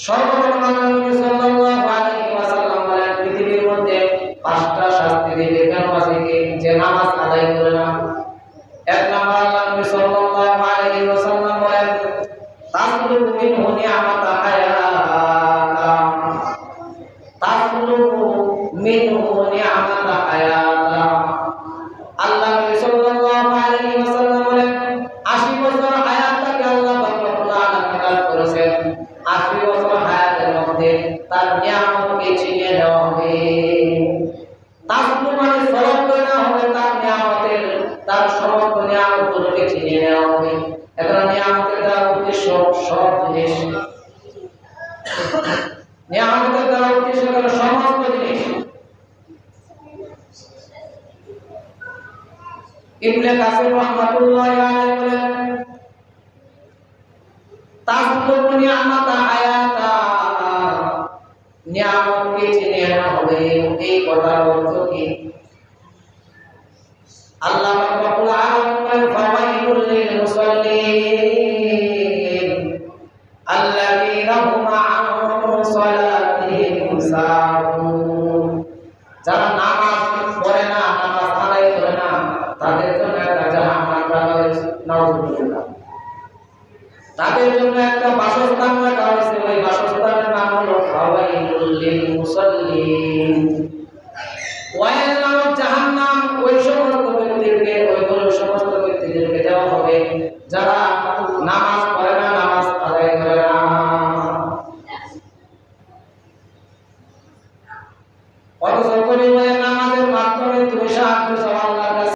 সর্বপ্রথম নবী সাল্লাল্লাহু আলাইহি ওয়াসাল্লাম বলেন পৃথিবীর মধ্যে পাঁচটা শাস্তি দিবে কেনবাসীকে যে নামাজ আদায় করে না। এক নাম্বার আল্লাহ নবী সাল্লাল্লাহু আলাইহি ওয়াসাল্লাম বলেন তাসলুকু মিনহু নি'মাতা হায়াতা, তাসলুকু মিনহু নি'মাতা হায়াতা। আল্লাহ নবী সাল্লাল্লাহু আলাইহি ওয়াসাল্লাম বলেন 80 বছর হায়াতটাকে আল্লাহ পাক রব্বুল আলামিন দান করেছেন। 80 বছর হায়াতের মধ্যে তার নিয়ামতকে ছিনিয়ে নেওয়া হবে। তাসলু মানে সলব করে নেওয়া হবে, তার নিয়ামতের তার সমস্ত নিয়ামতগুলোকে ছিনিয়ে নেওয়া হবে। এখন নিয়ামতের দ্বারা উদ্দেশ্য সব জিনিস, নিয়ামতের দ্বারা উদ্দেশ্য হলো সমস্ত জিনিস। ইবনে কাসির রাহমাতুল্লাহি আলাইহি বলেন তাসলুকু নি'মাতা হায়াতা, নিয়ামতকে ছিনিয়ে নেওয়া হবে। এই কথার অর্থ কি? আল্লাহ রাব্বুল আলামিন বলেন ফাওয়াইলুল লিল মুসাল্লিন আল্লাযীনা হুম আন সালাতিহিম সাহুন। যারা নামাজ পড়ে না, নামাজ আদায় করে না, তাদের জন্য একটা জাহান্নাম রাখা হয়েছে। নাউযুবিল্লাহ। তাদের জন্য একটা বাসস্থান রাখা হয়েছে। ওই বাসস্থানের নাম হলো ফাওয়াইলুল লিল মুসাল্লিন। ওয়াইল